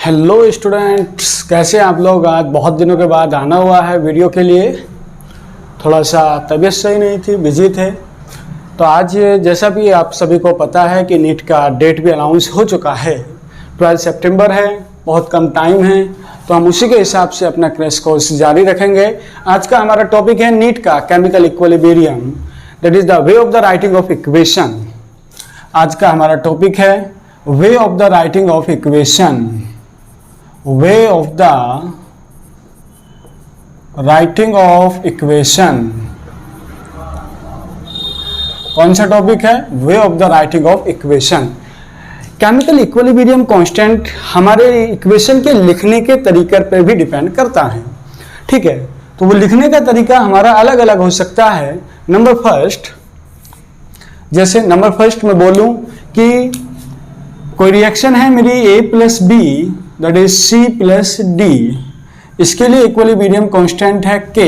Hello students, कैसे हैं आप लोग। आज बहुत दिनों के बाद आना हुआ है वीडियो के लिए। थोड़ा सा तबीयत सही नहीं थी, बिजी थे। तो आज जैसा भी आप सभी को पता है कि नीट का डेट भी अनाउंस हो चुका है। 12 सितंबर है, बहुत कम टाइम है। तो हम उसी के हिसाब से अपना क्रैश कोर्स जारी रखेंगे। आज का हमारा टॉपिक है नीट का chemical equilibrium, that is the way of the writing of equation. आज का हमारा टॉपिक है way of the writing of equation, way of the writing of equation. कौन सा टॉपिक है? Way of the writing of equation. Chemical equilibrium constant हमारे equation के लिखने के तरीके पर भी डिपेंड करता है। ठीक है, तो वो लिखने का तरीका हमारा अलग अलग हो सकता है। नंबर फर्स्ट, जैसे नंबर फर्स्ट में बोलूं कि कोई रिएक्शन है मेरी A plus B that is C plus D, इसके लिए इक्विलिब्रियम कांस्टेंट है K।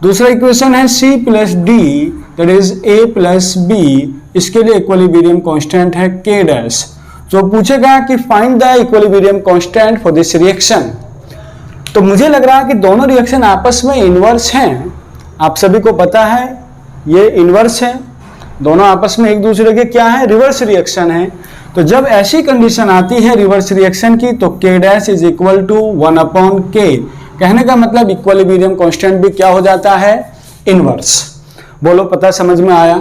दूसरा इक्वेशन है C plus D that is A plus B, इसके लिए इक्विलिब्रियम कांस्टेंट है K डैश। जो पूछेगा कि find the equilibrium constant for this reaction, तो मुझे लग रहा है कि दोनों रिएक्शन आपस में इनवर्स हैं। आप सभी को पता है ये इनवर्स है, दोनों आपस में एक दूसरे के क्या है? रिवर्स रिएक्शन है। तो जब ऐसी कंडीशन आती है रिवर्स रिएक्शन की, तो K dash is equal to 1/K। कहने का मतलब इक्विलिब्रियम कांस्टेंट भी क्या हो जाता है? इनवर्स। बोलो, पता समझ में आया?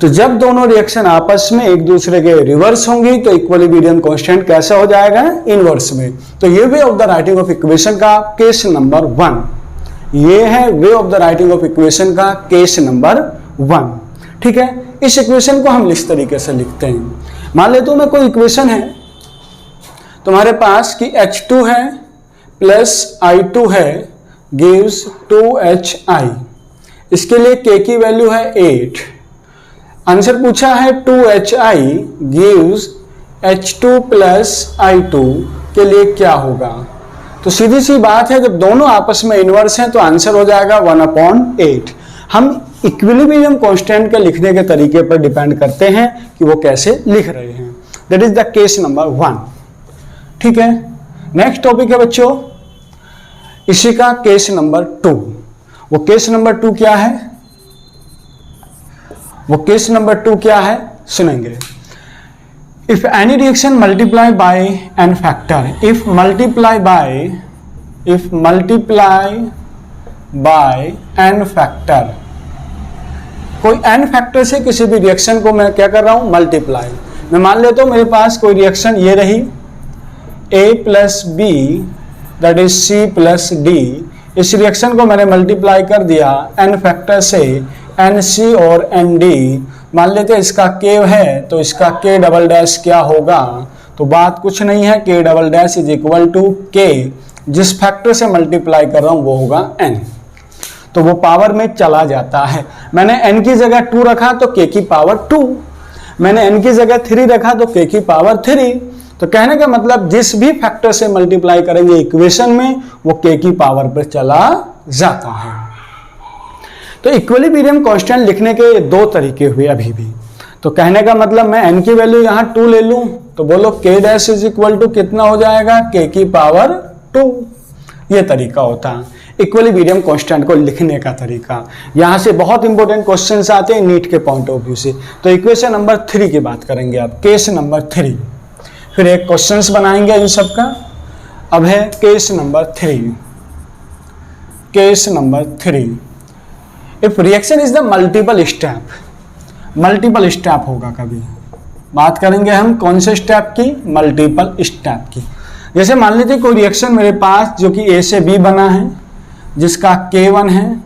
तो जब दोनों रिएक्शन आपस में एक दूसरे के रिवर्स होंगी तो इक्विलिब्रियम कांस्टेंट कैसा हो जाएगा? इनवर्स में। तो ये way of the writing of equation का केस नंबर 1। ये है way of the writing of equation का केस नंबर 1। ठीक है, इस इक्वेशन को हम इस तरीके से लिखते हैं। मान लेते हो मैं कोई इक्वेशन है तुम्हारे पास कि H2 है प्लस I2 है गिव्स 2HI। इसके लिए K की वैल्यू है 8। आंसर पूछा है 2HI gives H2 plus I2 के लिए क्या होगा? तो सीधी सी बात है, जब दोनों आपस में इनवर्स हैं तो आंसर हो जाएगा 1/8। हम इक्विलिब्रियम कांस्टेंट के लिखने के तरीके पर डिपेंड करते हैं कि वो कैसे लिख रहे हैं। That is the case number 1। ठीक है, नेक्स्ट टॉपिक है बच्चों इसी का केस नंबर 2। वो केस नंबर 2 क्या है? वो केस नंबर 2 क्या है सुनेंगे। If any reaction multiply by N factor, if multiply by N factor, कोई एन फैक्टर से किसी भी रिएक्शन को मैं क्या कर रहा हूं? मल्टीप्लाई। मैं मान लेता हूं मेरे पास कोई रिएक्शन ये रही A plus B that is C plus D. इस रिएक्शन को मैंने मल्टीप्लाई कर दिया एन फैक्टर से, NC और ND। मान लेते हैं इसका K है तो इसका K डबल डैश क्या होगा? तो बात कुछ नहीं है, K double dash is equal to K, जिस फैक्टर से मल्टीप्लाई कर रहा हूं वो होगा N। तो वो पावर में चला जाता है। मैंने n की जगह 2 रखा तो k की पावर 2, मैंने n की जगह 3 रखा तो k की पावर 3। तो कहने का मतलब जिस भी फैक्टर से मल्टीप्लाई करेंगे इक्वेशन में वो k की पावर पर चला जाता है। तो इक्विलिब्रियम कांस्टेंट लिखने के 2 तरीके हुए अभी भी। तो कहने का मतलब मैं n की वैल्यू यहाँ 2 ले लूं तो बोलो k dash is equal to कितना हो जाएगा? k की पावर 2। ये तरीका होता है इक्विलिब्रियम कांस्टेंट को लिखने का तरीका। यहां से बहुत इंपॉर्टेंट क्वेश्चंस आते हैं नीट के पॉइंट ऑफ व्यू से। तो इक्वेशन नंबर 3 की बात करेंगे आप, केस नंबर 3। फिर एक क्वेश्चंस बनाएंगे इन सब का। अब है case number 3। Case number 3, if reaction is the multiple step, multiple step होगा कभी। बात करेंगे हम कौन से स्टेप की? मल्टीपल स्टेप की। जैसे मान लीजिए कोई रिएक्शन मेरे पास जो कि A से B बना है जिसका K1 है,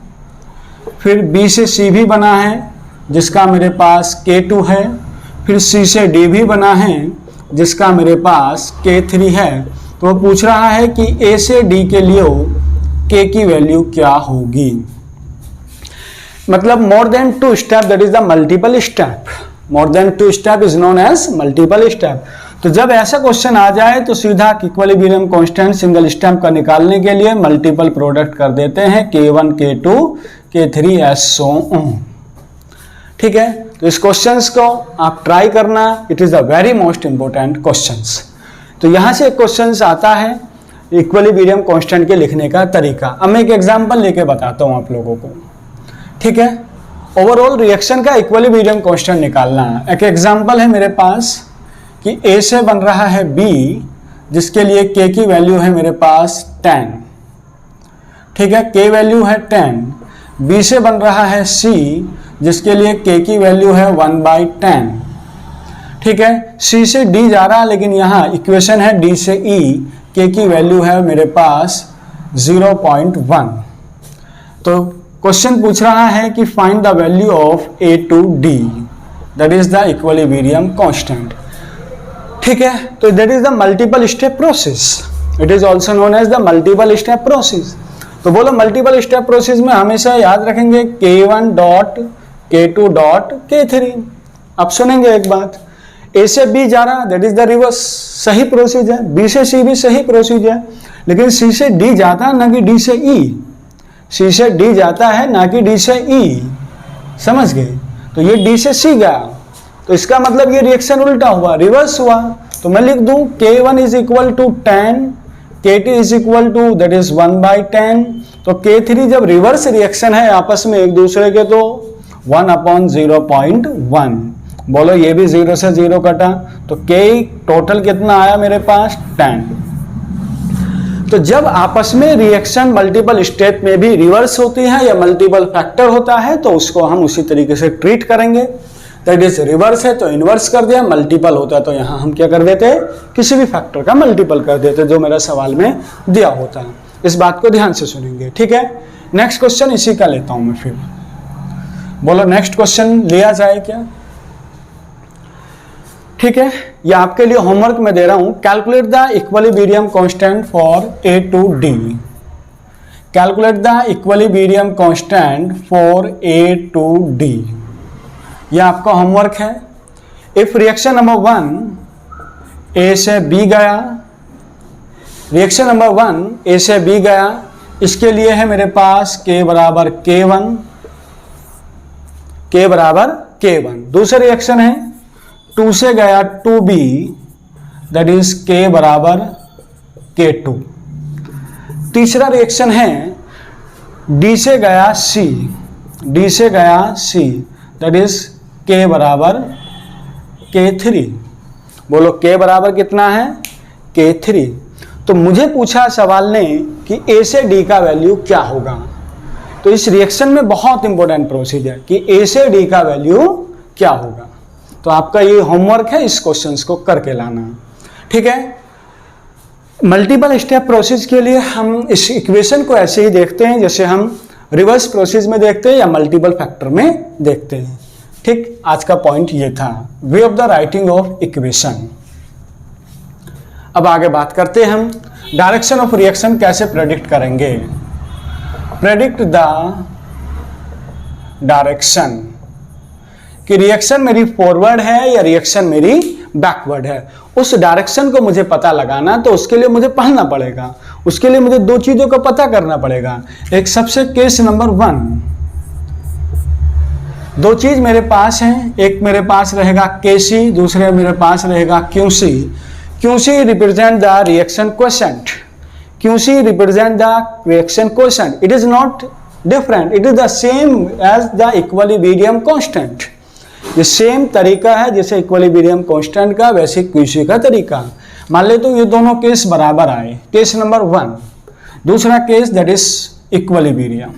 फिर B से C भी बना है जिसका मेरे पास K2 है, फिर C से D भी बना है जिसका मेरे पास K3 है। तो वो पूछ रहा है कि A से D के लिए K की वैल्यू क्या होगी? मतलब more than 2 step, that is the multiple step. More than 2 step is known as multiple step. तो जब ऐसा क्वेश्चन आ जाए तो सीधा इक्विलिब्रियम कांस्टेंट सिंगल स्टेप का निकालने के लिए मल्टीपल प्रोडक्ट कर देते हैं, K1 K2 K3 as so on. ठीक है, तो इस क्वेश्चंस को आप ट्राई करना, it is the very most important questions. तो यहाँ से क्वेश्चन आता है इक्विलिब्रियम कांस्टेंट के लिखने का तरीका। अब मैं एक एग्जांपल लेके बताता हूँ आप लोगों को, ठीक है। ओवरऑल रिएक्शन का इक्विलिब्रियम कांस्टेंट निकालना है। एक एग्जांपल है मेरे पास कि A से बन रहा है B, जिसके लिए K की वैल्यू है मेरे पास 10, ठीक है, K वैल्यू है 10। B से बन रहा है C, जिसके लिए K की वैल्यू है 1/10, ठीक है। C से D जा रहा है, लेकिन यहाँ इक्वेशन है D से E, K की वैल्यू है मेरे पास 0.1। तो क्वेश्चन पूछ रहा है कि find the value of A to D, that is the equilibrium constant, ठीक है। तो that is the multiple step process, it is also known as the multiple step process. तो बोलो मल्टीपल स्टेप प्रोसेस में हमेशा याद रखेंगे K1 dot K2 dot K3। अब सुनेंगे एक बात, A से B जा रहा, दैट इज द रिवर्स, सही प्रोसीजर है। B से C भी सही प्रोसीजर है, लेकिन C से D जाता है ना कि D से E, C से D जाता है ना कि D से E, समझ गए। तो ये D से C गया, तो इसका मतलब ये रिएक्शन उल्टा हुआ, रिवर्स हुआ। तो मैं लिख दूं K1 is equal to 10, K2 is equal to that is 1/10। तो K3 जब रिवर्स रिएक्शन है आपस में एक दूसरे के, तो 1/0.1। बोलो ये भी 0 से 0 कटा, तो K टोटल कितना आया मेरे पास 10। तो जब आपस में रिएक्शन मल्टीपल स्टेप में भी रिवर्स होती है या मल्टीपल फैक्टर होता है, तो उसको हम उसी तरीके से ट्रीट करेंगे। दैट इज रिवर्स है तो इन्वर्स कर दिया, मल्टीपल होता है तो यहाँ हम क्या कर देते, किसी भी फैक्टर का मल्टीपल कर देते, जो मेरा सवाल में दिया होता है। इस बात को ध्यान से सुनेंगे, ठीक है। नेक्स्ट क्वेश्चन इसी का लेता हूं मैं फिर। बोलो नेक्स्ट क्वेश्चन लिया जाए क्या, ठीक है। ये आपके लिए होमवर्क में दे रहा हूं। Calculate the equilibrium constant for A to D। Calculate the equilibrium constant for A to D। यह आपका होमवर्क है। इफ रिएक्शन नंबर 1 A से B गया, रिएक्शन नंबर 1 A से B गया, इसके लिए है मेरे पास K बराबर K1, K बराबर K1। दूसरा रिएक्शन है 2 से गया 2B, दैट इज K बराबर K2। तीसरा रिएक्शन है D से गया C, D से गया C, दैट इज K बराबर K3। बोलो K बराबर कितना है, K3। तो मुझे पूछा सवाल ने कि A से D का वैल्यू क्या होगा। तो इस रिएक्शन में बहुत इंपॉर्टेंट प्रोसीजर कि A से D का वैल्यू क्या होगा। तो आपका ये होमवर्क है, इस क्वेश्चंस को करके लाना, ठीक है। मल्टीपल स्टेप प्रोसेस के लिए हम इस इक्वेशन को ऐसे ही देखते हैं जैसे हम रिवर्स प्रोसेस में देखते हैं या मल्टीपल फैक्टर में देखते हैं, ठीक। आज का पॉइंट ये था, way of the writing of equation. अब आगे बात करते हैं हम डायरेक्शन ऑफ रिएक्शन कैसे प्रेडिक्ट करेंगे। प्रेडिक्ट द डायरेक्शन, कि रिएक्शन मेरी फॉरवर्ड है या रिएक्शन मेरी बैकवर्ड है, उस डायरेक्शन को मुझे पता लगाना। तो उसके लिए मुझे पढ़ना पड़ेगा, उसके लिए मुझे दो चीजों का पता करना पड़ेगा। एक सबसे केस नंबर 1, दो चीज मेरे पास हैं, एक मेरे पास रहेगा KC, दूसरे मेरे पास रहेगा QC। QC represent the reaction quotient, QC represent the reaction quotient. It is not different, it is the same as the equilibrium constant. ये सेम तरीका है जैसे इक्विलिब्रियम कांस्टेंट का, वैसे QC का तरीका। मान ले तो ये दोनों केस बराबर आए, केस नंबर 1। दूसरा केस दैट इज इक्विलिब्रियम।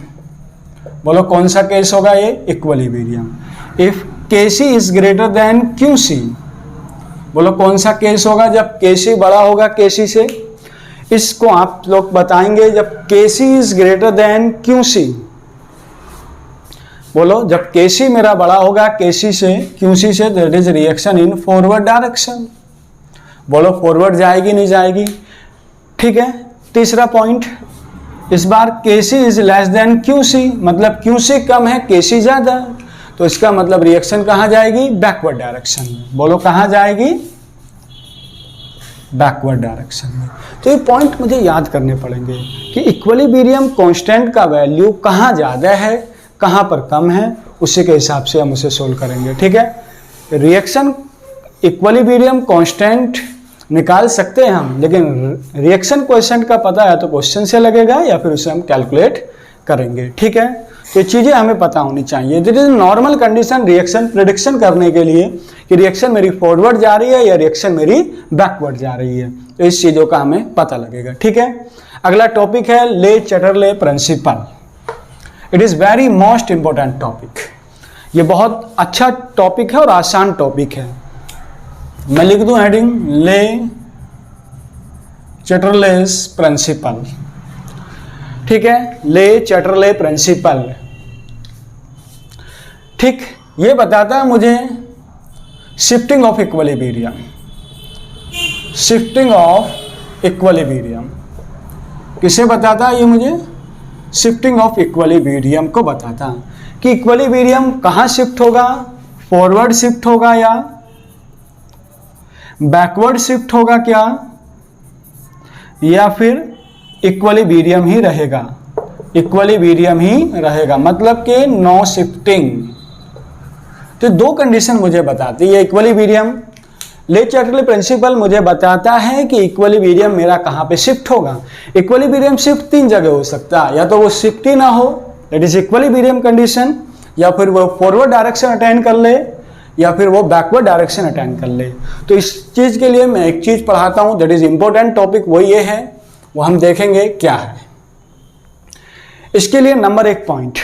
बोलो कौन सा केस होगा ये, equilibrium. If KC is greater than QC, बोलो कौन सा केस होगा जब KC बड़ा होगा KC से। इसको आप लोग बताएंगे जब KC is greater than QC। बोलो जब KC मेरा बड़ा होगा KC से, QC से, that is reaction in forward direction. बोलो फॉरवर्ड जाएगी नहीं जाएगी, ठीक है। तीसरा पॉइंट, इस बार KC is less than QC, मतलब QC कम है KC ज्यादा, तो इसका मतलब रिएक्शन कहाँ जाएगी, बैकवर्ड डायरेक्शन में। बोलो कहाँ जाएगी, बैकवर्ड डायरेक्शन में। तो ये पॉइंट मुझे याद करने पड़ेंगे कि इक्विलिब्रियम कांस्टेंट का वैल्यू कहाँ ज़्यादा है, कहाँ पर कम है, उसी के हिसाब से हम उसे सोल्व करेंगे, ठीक है। रिएक्शन इक्विलिब्रियम कांस्टेंट निकाल सकते हैं हम, लेकिन रिएक्शन क्वेश्चन का पता है तो क्वेश्चन से लगेगा या फिर उसे हम कैलकुलेट करेंगे। ठीक है, तो ये चीज़ें हमें पता होनी चाहिए। This is normal condition reaction prediction करने के लिए कि रिएक्शन मेरी फॉरवर्ड जा रही है या रिएक्शन मेरी बैकवर्ड जा रही है, तो इस चीज़ों का हमें पता लगेगा। ठीक है, अगला टॉपिक है Le Chatelier principle. It is very most important topic. ये बहुत अच्छा टॉपिक है और आसान टॉपिक है। मैं लिख दूं हेडिंग ले चैटरलेस प्रिंसिपल। ठीक है, ले चैटरले प्रिंसिपल। ठीक, ये बताता है मुझे shifting of equilibrium. Shifting of equilibrium किसे बताता है? ये मुझे शिफ्टिंग ऑफ इक्विलिब्रियम को बताता है कि इक्विलिब्रियम कहाँ शिफ्ट होगा, फॉरवर्ड शिफ्ट होगा या बैकवर्ड शिफ्ट होगा क्या, या फिर इक्विलिब्रियम ही रहेगा। इक्विलिब्रियम ही रहेगा मतलब कि नो शिफ्टिंग। तो दो कंडीशन मुझे बताती है इक्विलिब्रियम। ले चैटरले प्रिंसिपल मुझे बताता है कि इक्विलिब्रियम मेरा कहाँ पे शिफ्ट होगा। इक्विलिब्रियम शिफ्ट तीन जगह हो सकता है, या तो वो शिफ्ट ही ना हो, दैट इज इक्विलिब्रियम कंडीशन, या फिर वो फॉरवर्ड डायरेक्शन अटेंड कर ले, या फिर वो बैकवर्ड डायरेक्शन अटेंड कर ले। तो इस चीज के लिए मैं एक चीज पढ़ाता हूं, दैट इज इंपॉर्टेंट टॉपिक, वो ये है, वो हम देखेंगे क्या है। इसके लिए नंबर 1 पॉइंट,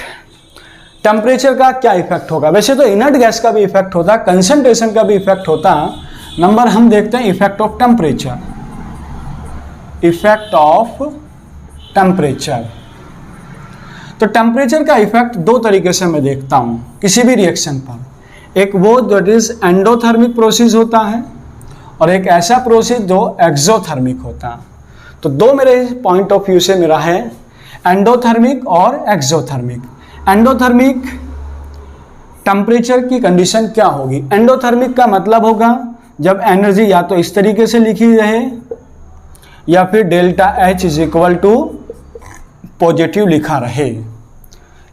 टेम्परेचर का क्या इफेक्ट होगा। वैसे तो इनर्ट गैस का भी इफेक्ट होता, कंसंट्रेशन का भी इफेक्ट होता। नंबर हम देखते हैं effect of temperature. Effect of temperature, तो टेम्परेचर का इफेक्ट दो तरीके से मैं देखता हूं किसी भी रिएक्शन पर। एक वो दैट इज एंडोथर्मिक प्रोसेस होता है, और एक ऐसा प्रोसेस जो एक्सोथर्मिक होता है। तो दो मेरे पॉइंट ऑफ व्यू से मेरा है एंडोथर्मिक और एक्सोथर्मिक। एंडोथर्मिक टेम्परेचर की कंडीशन क्या होगी? एंडोथर्मिक का मतलब होगा जब एनर्जी या तो इस तरीके से लिखी रहे या फिर delta H is equal to positive लिखा रहे,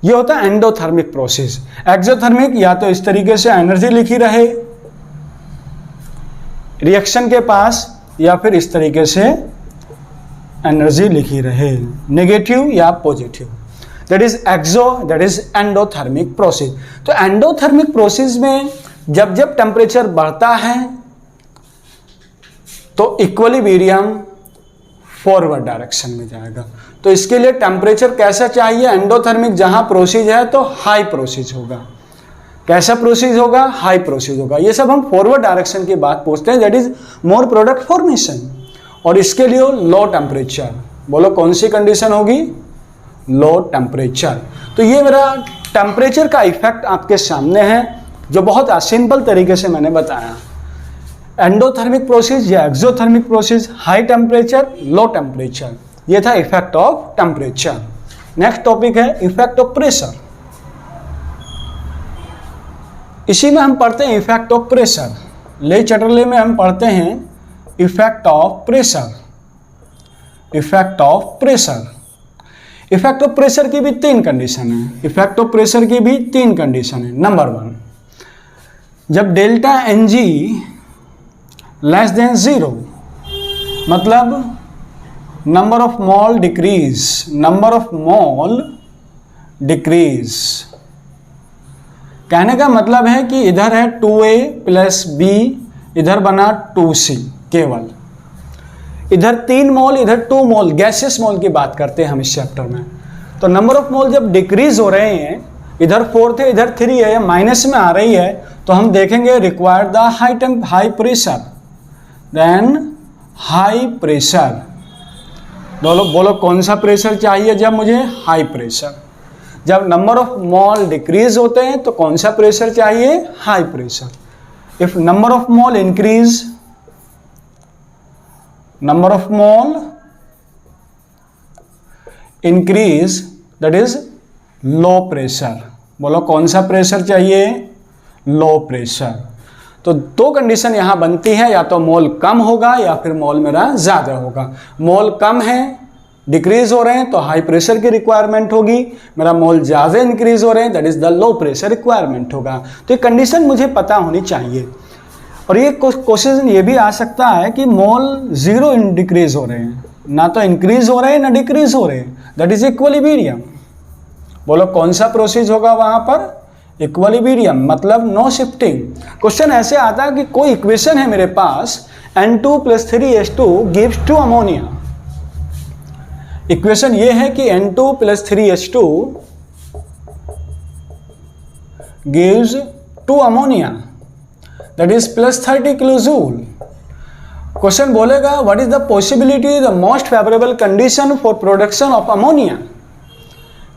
ये होता है एंडोथर्मिक प्रोसेस। एक्सोथर्मिक या तो इस तरीके से एनर्जी लिखी रहे रिएक्शन के पास, या फिर इस तरीके से एनर्जी लिखी रहे, नेगेटिव या positive. That is exo, that is endothermic process. तो एंडोथर्मिक प्रोसेस में जब जब टेम्परेचर बढ़ता है तो इक्विलिब्रियम फॉरवर्ड डायरेक्शन में जाएगा। तो इसके लिए टेम्परेचर कैसा चाहिए? एंडोथर्मिक जहां प्रोसेस है तो हाई प्रोसेस होगा। कैसा प्रोसेस होगा? हाई प्रोसेस होगा। ये सब हम फॉरवर्ड डायरेक्शन की बात पूछते हैं, that is more product formation. और इसके लिए लो टेम्परेचर, बोलो कौन सी कंडीशन होगी? Low temperature. तो ये मेरा टेम्परेचर का इफेक्ट आपके सामने है, जो बहुत सिंपल तरीके से मैंने बताया। एंडोथर्मिक प्रोसेस या exothermic process, high temperature, low temperature, ये था effect of temperature. Next topic है इफेक्ट ऑफ प्रेशर। इसी में हम पढ़ते हैं इफेक्ट ऑफ प्रेशर। ले चैटरले में हम पढ़ते हैं effect of pressure. Effect of pressure, effect of pressure की भी तीन कंडीशन है। इफेक्ट ऑफ प्रेशर की भी तीन कंडीशन है। नंबर 1, जब डेल्टा Ng लेस देन 0, मतलब number of mole decrease, number of mole decrease. कहने का मतलब है कि इधर है 2A प्लस B, इधर बना 2C केवल। इधर 3 मोल, इधर 2 मोल, गैसियस मोल की बात करते हैं हम इस चैप्टर में। तो नंबर ऑफ मोल जब डिक्रीज हो रहे हैं, इधर 4 थे इधर 3 है, माइनस में आ रही है, तो हम देखेंगे required the high pressure, then high pressure. बोलो कौन सा प्रेशर चाहिए? जब मुझे हाई प्रेशर। जब नंबर ऑफ मोल डिक्रीज होते हैं तो कौन सा प्रेशर चाहिए? High pressure. If number of mole increase, number of mole increase, that is low pressure. बोलो कौन सा प्रेशर चाहिए? Low pressure. तो दो कंडीशन यहां बनती है, या तो मोल कम होगा या फिर मोल मेरा ज्यादा होगा। मोल कम है, डिक्रीज हो रहे हैं तो हाई प्रेशर की रिक्वायरमेंट होगी। मेरा मोल ज्यादा इंक्रीज हो रहे हैं, that is the low pressure requirement होगा। तो ये कंडीशन मुझे पता होनी चाहिए। और ये क्वेश्चन ये भी आ सकता है कि मोल जीरो डिक्रीज हो रहे हैं, ना तो इंक्रीज हो रहे हैं ना डिक्रीज हो रहे हैं, दैट इज इक्विलिब्रियम। बोलो कौन सा प्रोसेस होगा वहां पर? इक्विलिब्रियम, मतलब नो शिफ्टिंग। क्वेश्चन ऐसे आता है कि कोई इक्वेशन है मेरे पास N2 + 3H2 gives 2 ammonia. Equation ये है कि N2 + 3H2 gives 2 ammonia, that is +30 kilojoule. Question बोलेगा what is the possibility the most favourable condition for production of ammonia,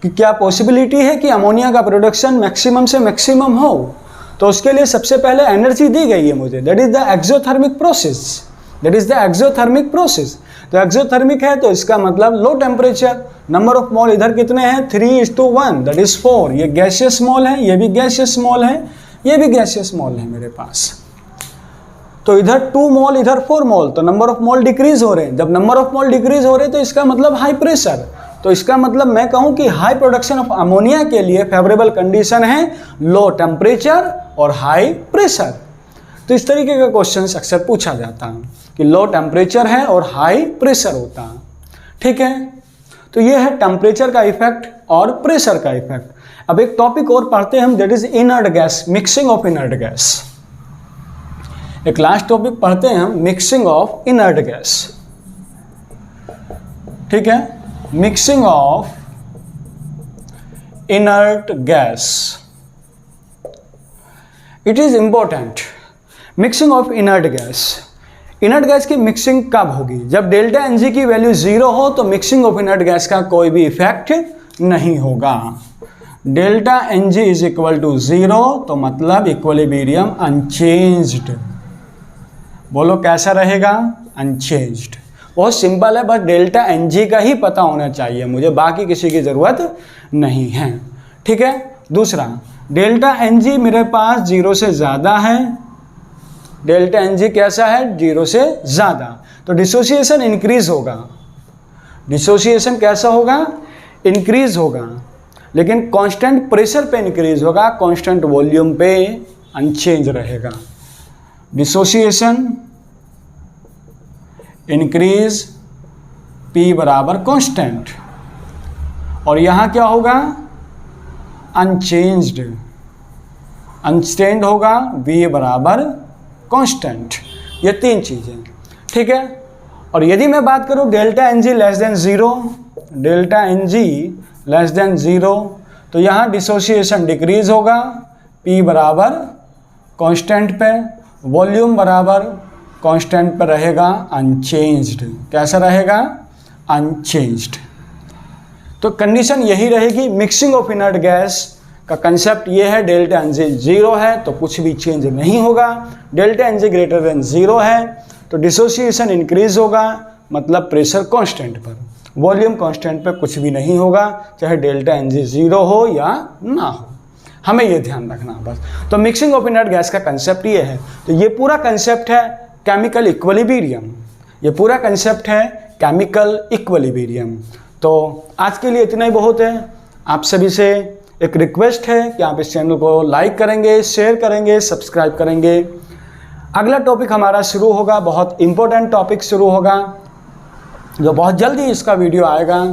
कि क्या पॉसिबिलिटी है कि अमोनिया का प्रोडक्शन मैक्सिमम से मैक्सिमम हो। तो उसके लिए सबसे पहले एनर्जी दी गई है मुझे, that is the exothermic process, that is the exothermic process. तो एक्सोथर्मिक है तो इसका मतलब लो टेम्परेचर। नंबर ऑफ मोल इधर कितने हैं? 3:1, दैट इज 4। ये गैसियस मोल है, ये भी गैसियस मोल है, ये भी गैसियस मोल है मेरे पास। तो इधर 2 मोल, इधर 4 मोल, तो नंबर ऑफ मोल डिक्रीज हो रहे हैं। जब नंबर ऑफ मोल डिक्रीज हो रहे हैं तो इसका मतलब हाई प्रेशर। तो इसका मतलब मैं कहूं कि हाई प्रोडक्शन ऑफ अमोनिया के लिए फेवरेबल कंडीशन है लो टेम्परेचर और हाई प्रेशर। तो इस तरीके का क्वेश्चन अक्सर पूछा जाता है कि लो टेम्परेचर है और हाई प्रेशर होता है। ठीक है, तो ये है टेम्परेचर का इफेक्ट और प्रेशर का इफेक्ट। अब एक टॉपिक और पढ़ते हैं हम, that is inert gas, mixing of inert gas. एक लास्ट टॉपिक पढ़ते हैं हम, मिक्सिंग ऑफ इनर्ट गैस। ठीक है, mixing of inert gas, it is important. Mixing of inert gas, inert gas की मिक्सिंग कब होगी? जब डेल्टा एनजी की वैल्यू 0 हो तो मिक्सिंग ऑफ इनर्ट गैस का कोई भी इफेक्ट नहीं होगा। Delta N G is equal to 0 तो मतलब इक्विलिब्रियम अनचेंज्ड। बोलो कैसा रहेगा? अनचेंज्ड। बहुत सिंपल है, बस डेल्टा एनजी का ही पता होना चाहिए मुझे, बाकी किसी की ज़रूरत नहीं है। ठीक है, दूसरा डेल्टा एनजी मेरे पास 0 से ज़्यादा है। डेल्टा एनजी कैसा है? 0 से ज़्यादा, तो डिसोसिएशन इंक्रीज होगा। डिसोसिएशन कैसा होगा? इंक्रीज होगा, लेकिन कांस्टेंट प्रेशर पे इंक्रीज होगा, कांस्टेंट वॉल्यूम पे अनचेंज रहेगा। डिसोसिएशन इंक्रीज, P बराबर कांस्टेंट, और यहाँ क्या होगा? अनचेंज्ड। अनचेंज होगा, V बराबर कांस्टेंट। ये 3 चीज़ें। ठीक है, और यदि मैं बात करूँ delta N G less than 0, delta N G less than 0, तो यहाँ डिसोसिएशन डिक्रीज होगा, P बराबर कांस्टेंट पे, वॉल्यूम बराबर कांस्टेंट पर रहेगा, अनचेंज्ड। कैसा रहेगा? अनचेंज्ड। तो कंडीशन यही रहेगी। मिक्सिंग ऑफ इनर्ट गैस का कंसेप्ट ये है, डेल्टा एनजी 0 है तो कुछ भी चेंज नहीं होगा, डेल्टा एनजी ग्रेटर देन 0 है तो डिसोसिएशन इंक्रीज होगा, मतलब प्रेशर कांस्टेंट पर, वॉल्यूम कांस्टेंट पर कुछ भी नहीं होगा, चाहे डेल्टा एनजी 0 हो या ना हो। हमें ये ध्यान रखना बस। तो मिक्सिंग ऑफ इनर्ट गैस का कंसेप्ट ये है। तो ये पूरा कंसेप्ट है केमिकल इक्विलिब्रियम, ये पूरा कंसेप्ट है केमिकल इक्विलिब्रियम। तो आज के लिए इतना ही बहुत है। आप सभी से एक रिक्वेस्ट है कि आप इस चैनल को लाइक करेंगे, शेयर करेंगे, सब्सक्राइब करेंगे। अगला टॉपिक हमारा शुरू होगा, बहुत इंपॉर्टेंट टॉपिक शुरू होगा, जो बहुत जल्दी इसका वीडियो आएगा।